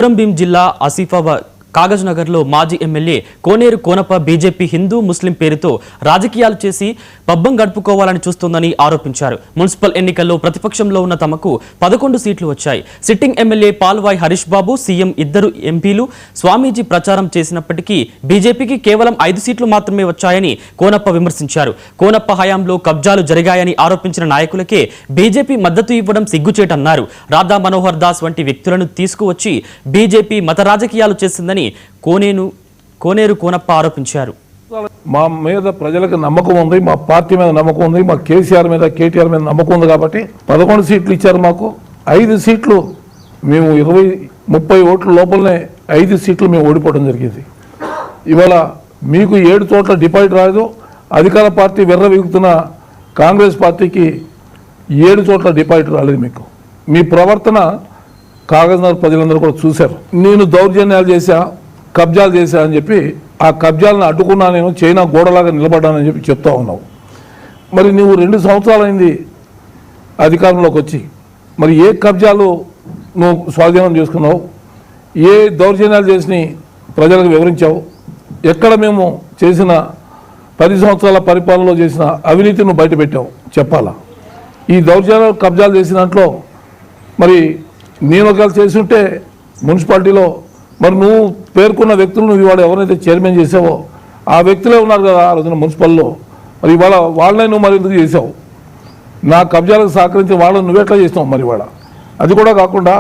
కొమరంభీం జిల్లా ఆసిఫాబాద్ కాగజ్ నగర్లో మాజీ ఎమ్మెల్యే కోనేరు కోనప్ప బీజేపీ హిందూ ముస్లిం పేరుతో రాజకీయాలు చేసి పబ్బం గడుపుకోవాలని చూస్తోందని ఆరోపించారు. మున్సిపల్ ఎన్నికల్లో ప్రతిపక్షంలో ఉన్న తమకు 11 సీట్లు వచ్చాయి. సిట్టింగ్ ఎమ్మెల్యే పాల్వాయ్ హరీష్ బాబు, సీఎం ఇద్దరు ఎంపీలు స్వామీజీ ప్రచారం చేసినప్పటికీ బీజేపీకి కేవలం 5 సీట్లు మాత్రమే వచ్చాయని కోనప్ప విమర్శించారు. కోనప్ప హయాంలో కబ్జాలు జరిగాయని ఆరోపించిన నాయకులకే బీజేపీ మద్దతు ఇవ్వడం సిగ్గుచేటన్నారు. రాధా మనోహర్ దాస్ వంటి వ్యక్తులను తీసుకువచ్చి బీజేపీ మత రాజకీయాలు చేసిందని కోనేరు కోనప్ప ఆరోపించారు. మా మీద ప్రజలకు నమ్మకం ఉంది, మా పార్టీ మీద నమ్మకం ఉంది, మా కేసీఆర్ మీద కేటీఆర్ మీద నమ్మకం ఉంది కాబట్టి 11 సీట్లు ఇచ్చారు. మాకు 5 సీట్లు మేము 20-30 ఓట్ల లోపలనే 5 సీట్లు మేము ఓడిపోవడం జరిగింది. ఇవాళ మీకు 7 చోట్ల డిపాజిట్ రాదు. అధికార పార్టీ విర్రవీగుతున్న కాంగ్రెస్ పార్టీకి 7 చోట్ల డిపాజిట్ రాలేదు. మీకు మీ ప్రవర్తన కాగజ్ నగర్ ప్రజలందరూ కూడా చూశారు. నేను దౌర్జన్యాలు చేశా, కబ్జాలు చేశా అని చెప్పి ఆ కబ్జాలను అడ్డుకున్నా, నేను చైనా గోడలాగా నిలబడ్డానని చెప్పి చెప్తా ఉన్నావు. మరి నువ్వు 2 సంవత్సరాలైంది అధికారంలోకి వచ్చి, మరి ఏ కబ్జాలు నువ్వు స్వాధీనం చేసుకున్నావు, ఏ దౌర్జన్యాలు చేసి ప్రజలకు వివరించావు, ఎక్కడ మేము చేసిన 10 సంవత్సరాల పరిపాలనలో చేసిన అవినీతిని నువ్వు బయటపెట్టావు చెప్పాలా? ఈ దౌర్జన్యాలు కబ్జాలు చేసిన దాంట్లో మరి నేను ఒకవేళ చేసి ఉంటే మున్సిపాలిటీలో మరి నువ్వు పేర్కొన్న వ్యక్తులు నువ్వు ఇవాళ ఎవరైతే చైర్మన్ చేసావో ఆ వ్యక్తులే ఉన్నారు కదా ఆ రోజున మున్సిపల్లో. మరి ఇవాళ వాళ్ళని నువ్వు మరి ఎందుకు చేసావు? నా కబ్జాలకు సహకరించి వాళ్ళని నువ్వెట్లా చేసినావు? మరి ఇవాళ అది కూడా కాకుండా